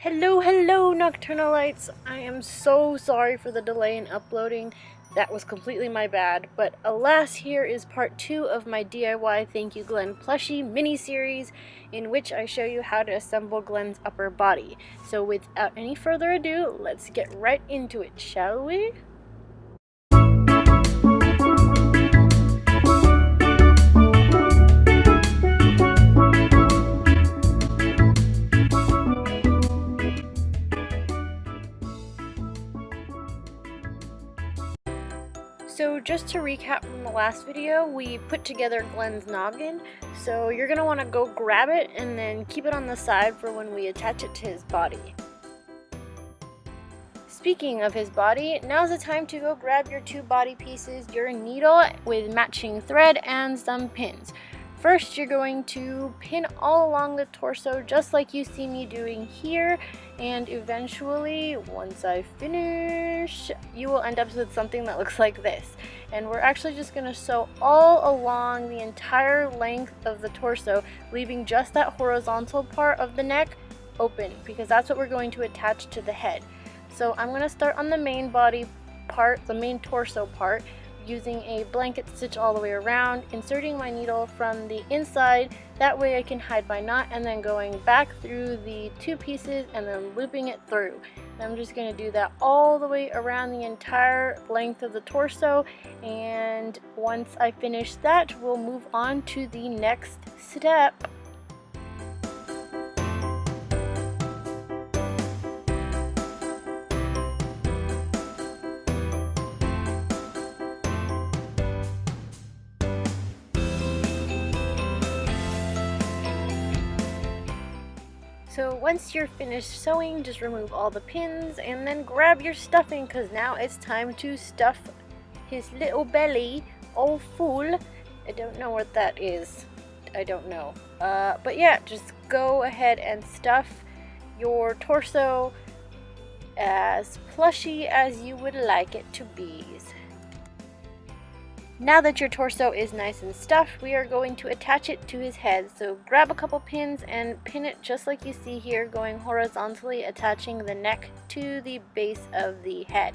Hello, Nocturnalites! I am so sorry for the delay in uploading. That was completely my bad. But alas, here is part 2 of my DIY Thank You Glenn Plushie Mini Series, in which I show you how to assemble Glenn's upper body. So without any further ado, let's get right into it, shall we? So just to recap from the last video, we put together Glenn's noggin. So you're going to want to go grab it and then keep it on the side for when we attach it to his body. Speaking of his body, now's the time to go grab your 2 body pieces, your needle with matching thread and some pins. First, you're going to pin all along the torso just like you see me doing here, and eventually, once I finish, you will end up with something that looks like this. And we're actually just going to sew all along the entire length of the torso, leaving just that horizontal part of the neck open, because that's what we're going to attach to the head. So I'm going to start on the main body part, the main torso part, using a blanket stitch all the way around, inserting my needle from the inside, that way I can hide my knot, and then going back through the 2 pieces and then looping it through. And I'm just going to do that all the way around the entire length of the torso, and once I finish that, we'll move on to the next step. So once you're finished sewing, just remove all the pins and then grab your stuffing, because now it's time to stuff his little belly all full. I don't know what that is. I don't know. But yeah, just go ahead and stuff your torso as plushy as you would like it to be. Now that your torso is nice and stuffed, we are going to attach it to his head. So grab a couple pins and pin it just like you see here, going horizontally, attaching the neck to the base of the head.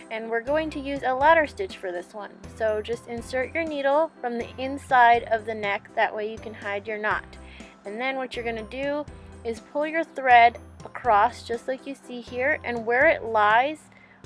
And we're going to use a ladder stitch for this one. So just insert your needle from the inside of the neck, that way you can hide your knot. And then what you're going to do is pull your thread across just like you see here, and where it lies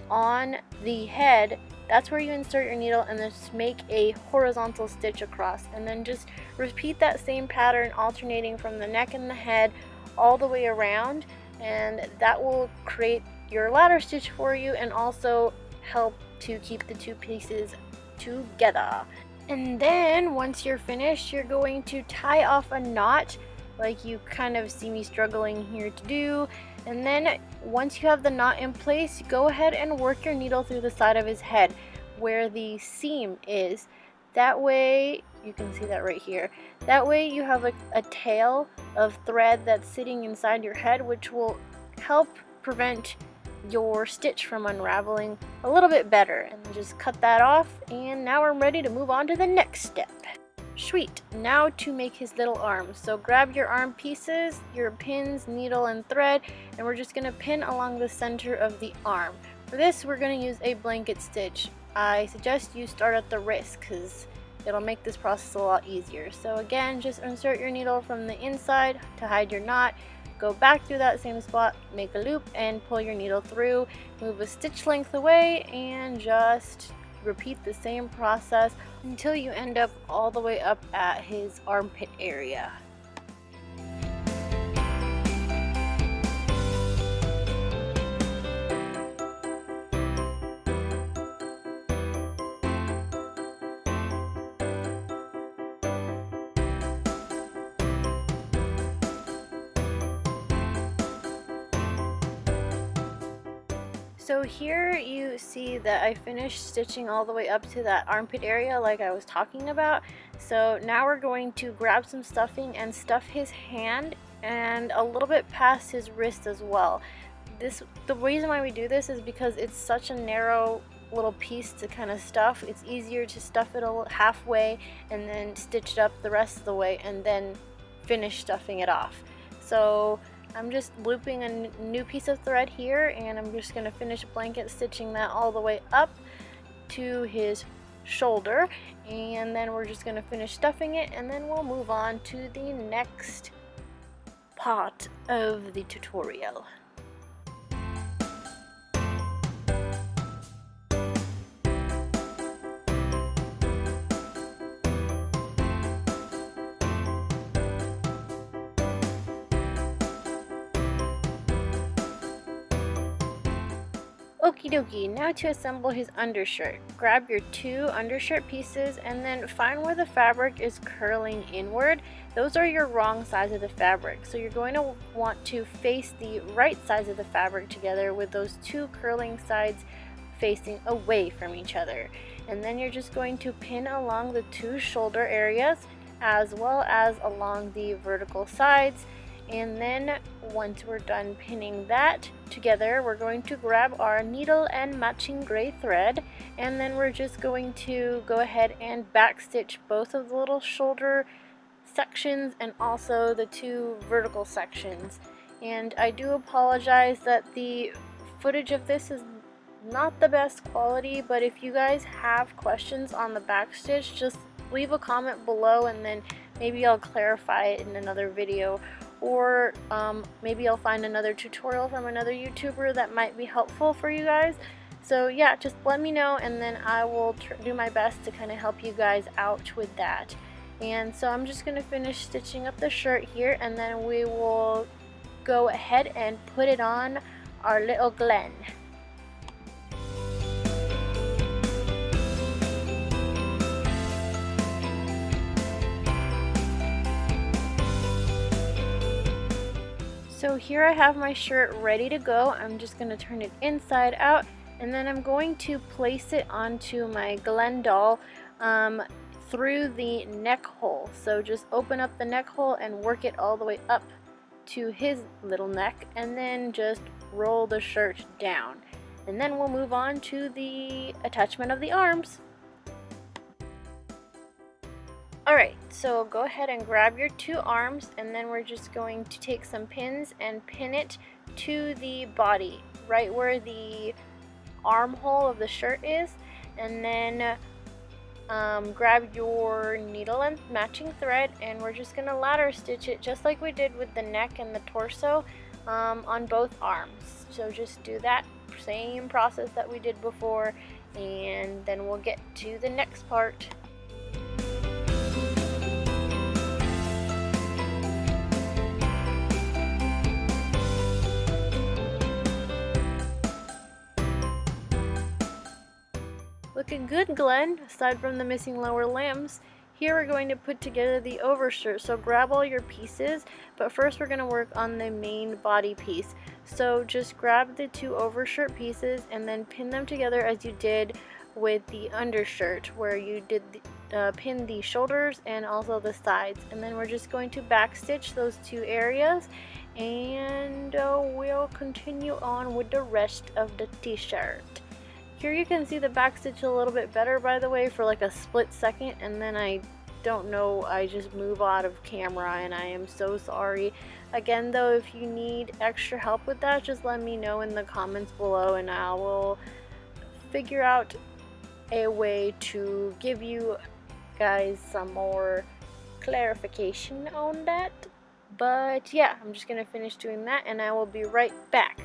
on the head, that's where you insert your needle and just make a horizontal stitch across, and then just repeat that same pattern, alternating from the neck and the head all the way around, and that will create your ladder stitch for you and also help to keep the 2 pieces together. And then once you're finished, you're going to tie off a knot like you kind of see me struggling here to do. And then once you have the knot in place, go ahead and work your needle through the side of his head where the seam is. That way, you can see that right here. That way you have like a tail of thread that's sitting inside your head, which will help prevent your stitch from unraveling a little bit better. And just cut that off, and now we're ready to move on to the next step. Sweet, now to make his little arms. So grab your arm pieces, your pins, needle, and thread, and we're just going to pin along the center of the arm. For this, we're going to use a blanket stitch. I suggest you start at the wrist because it'll make this process a lot easier. So again, just insert your needle from the inside to hide your knot, go back through that same spot, make a loop, and pull your needle through, move a stitch length away, and just repeat the same process until you end up all the way up at his armpit area. So here you see that I finished stitching all the way up to that armpit area like I was talking about. So now we're going to grab some stuffing and stuff his hand and a little bit past his wrist as well. The reason why we do this is because it's such a narrow little piece to kind of stuff. It's easier to stuff it halfway and then stitch it up the rest of the way and then finish stuffing it off. So I'm just looping a new piece of thread here, and I'm just going to finish blanket stitching that all the way up to his shoulder, and then we're just going to finish stuffing it, and then we'll move on to the next part of the tutorial. Okie dokie, now to assemble his undershirt. Grab your 2 undershirt pieces and then find where the fabric is curling inward. Those are your wrong sides of the fabric, so you're going to want to face the right sides of the fabric together with those 2 curling sides facing away from each other. And then you're just going to pin along the 2 shoulder areas as well as along the vertical sides. And then once we're done pinning that together, we're going to grab our needle and matching gray thread, and then we're just going to go ahead and backstitch both of the little shoulder sections and also the 2 vertical sections. And I do apologize that the footage of this is not the best quality, but if you guys have questions on the backstitch, just leave a comment below and then maybe I'll clarify it in another video. Or maybe I'll find another tutorial from another YouTuber that might be helpful for you guys. So yeah, just let me know and then I will do my best to kind of help you guys out with that. And so I'm just going to finish stitching up the shirt here, and then we will go ahead and put it on our little Glenn. So here I have my shirt ready to go. I'm just going to turn it inside out, and then I'm going to place it onto my Glenn doll through the neck hole. So just open up the neck hole and work it all the way up to his little neck, and then just roll the shirt down. And then we'll move on to the attachment of the arms. Alright, so go ahead and grab your 2 arms, and then we're just going to take some pins and pin it to the body, right where the armhole of the shirt is. And then grab your needle and matching thread, and we're just going to ladder stitch it just like we did with the neck and the torso on both arms. So just do that same process that we did before, and then we'll get to the next part. Looking good, Glenn, aside from the missing lower limbs. Here we're going to put together the overshirt, so grab all your pieces, but first we're going to work on the main body piece. So just grab the 2 overshirt pieces and then pin them together as you did with the undershirt, where you did pin the shoulders and also the sides. And then we're just going to backstitch those 2 areas, and we'll continue on with the rest of the t-shirt. Here you can see the backstitch a little bit better, by the way, for like a split second, and then I don't know, I just move out of camera, and I am so sorry. Again though, if you need extra help with that, just let me know in the comments below and I will figure out a way to give you guys some more clarification on that. But yeah, I'm just gonna finish doing that and I will be right back.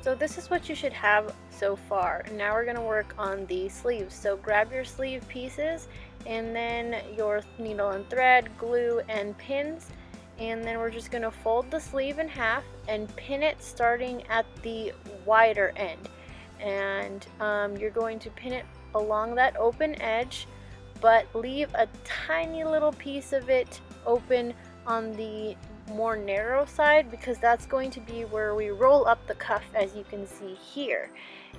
So this is what you should have so far. Now we're going to work on the sleeves. So grab your sleeve pieces and then your needle and thread, glue, and pins. And then we're just going to fold the sleeve in half and pin it starting at the wider end. And you're going to pin it along that open edge, but leave a tiny little piece of it open on the more narrow side, because that's going to be where we roll up the cuff, as you can see here.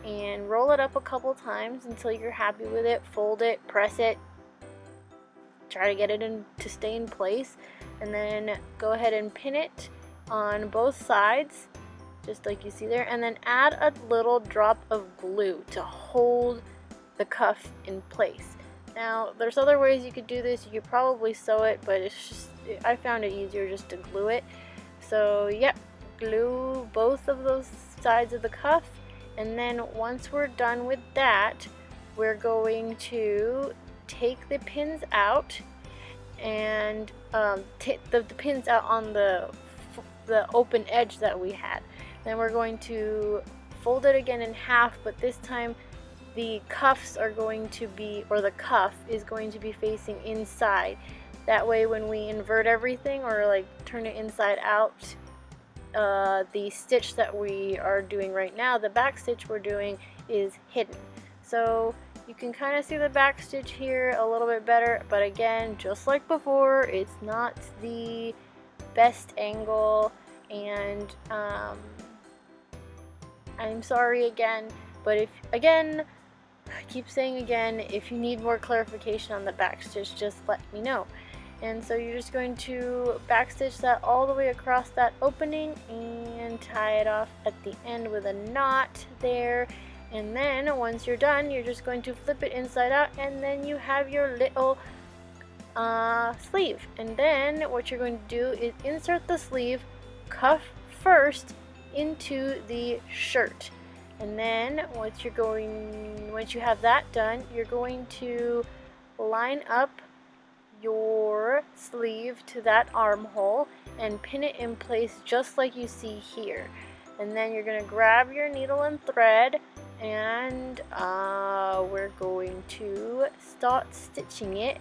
And roll it up a couple times until you're happy with it. Fold it, press it, try to get it to stay in place, and then go ahead and pin it on both sides just like you see there, and then add a little drop of glue to hold the cuff in place. Now there's other ways you could do this. You could probably sew it, but it's just, I found it easier just to glue it. So yep, glue both of those sides of the cuff, and then once we're done with that, we're going to take the pins out and take the pins out on the open edge that we had. Then we're going to fold it again in half, but this time the cuffs are going to be, or the cuff is going to be facing inside. That way when we invert everything or like turn it inside out, the stitch that we are doing right now, the back stitch we're doing, is hidden. So you can kind of see the back stitch here a little bit better, but again, just like before, it's not the best angle, and I'm sorry again, but if, again, I keep saying again, if you need more clarification on the back stitch, just let me know. And so you're just going to back stitch that all the way across that opening and tie it off at the end with a knot there. And then once you're done, you're just going to flip it inside out, and then you have your little sleeve. And then what you're going to do is insert the sleeve cuff first into the shirt. And then once you have that done, you're going to line up your sleeve to that armhole and pin it in place just like you see here. And then you're going to grab your needle and thread, and we're going to start stitching it.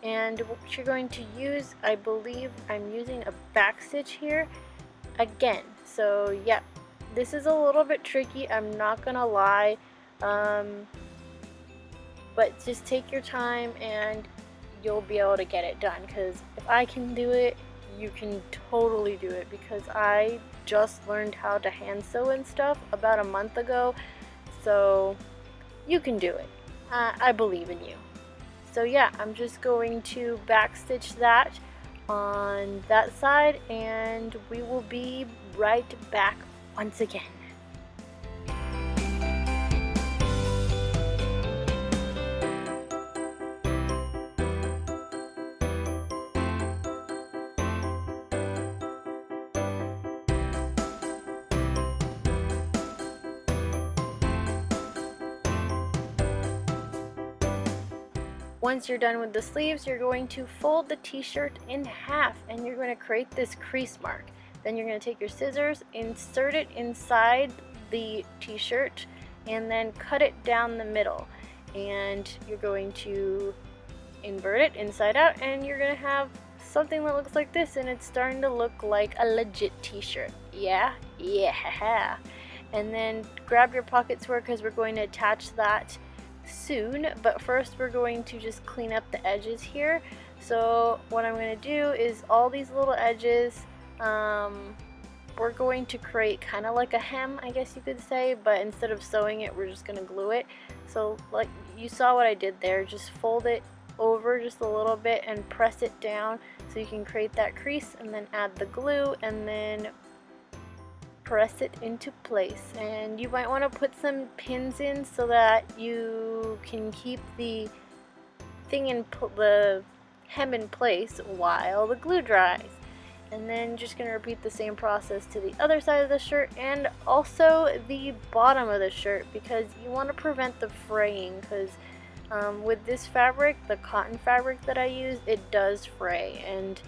And what you're going to use, I believe I'm using a back stitch here again. So yeah, this is a little bit tricky, I'm not gonna lie, but just take your time and you'll be able to get it done, because if I can do it, you can totally do it, because I just learned how to hand sew and stuff about a month ago, so you can do it. I believe in you. So yeah, I'm just going to back stitch that on that side, and we will be right back once again. Once you're done with the sleeves, you're going to fold the t-shirt in half, and you're going to create this crease mark. Then you're going to take your scissors, insert it inside the t-shirt, and then cut it down the middle. And you're going to invert it inside out, and you're going to have something that looks like this, and it's starting to look like a legit t-shirt. Yeah? Yeah. And then grab your pocket square, because we're going to attach that soon, but first we're going to just clean up the edges here. So what I'm going to do is all these little edges, we're going to create kind of like a hem, I guess you could say, but instead of sewing it, we're just going to glue it. So like you saw what I did there, just fold it over just a little bit and press it down so you can create that crease, and then add the glue and then press it into place. And you might want to put some pins in so that you can keep the thing in the hem in place while the glue dries. And then just going to repeat the same process to the other side of the shirt and also the bottom of the shirt, because you want to prevent the fraying, because with this fabric, the cotton fabric that I use, it does fray, and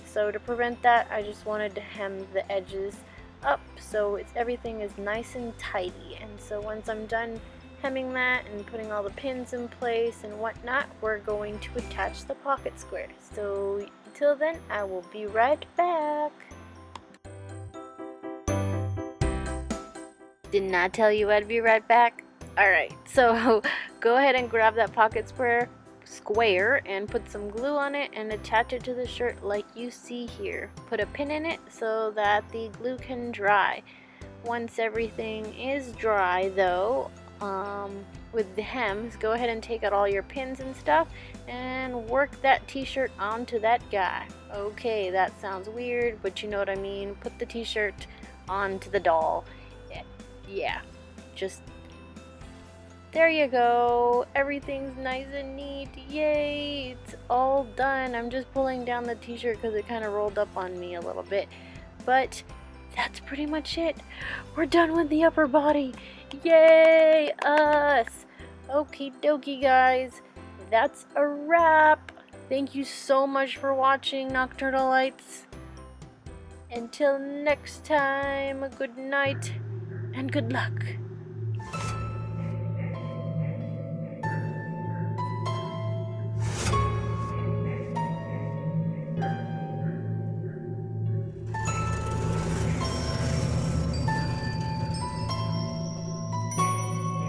so to prevent that, I just wanted to hem the edges up so everything is nice and tidy. And so once I'm done hemming that and putting all the pins in place and whatnot, we're going to attach the pocket square. So until then, I will be right back. Didn't I tell you I'd be right back? Alright, so go ahead and grab that pocket square, square and put some glue on it and attach it to the shirt like you see here. Put a pin in it so that the glue can dry. Once everything is dry though, with the hems, go ahead and take out all your pins and stuff and work that t-shirt onto that guy. Okay, that sounds weird, but you know what I mean. Put the t-shirt onto the doll. Yeah, just there you go. Everything's nice and neat. Yay, it's all done. I'm just pulling down the t-shirt because it kind of rolled up on me a little bit, but that's pretty much it. We're done with the upper body. Yay, us. Okie dokie, guys. That's a wrap. Thank you so much for watching, Nocturnalites. Until next time, good night and good luck.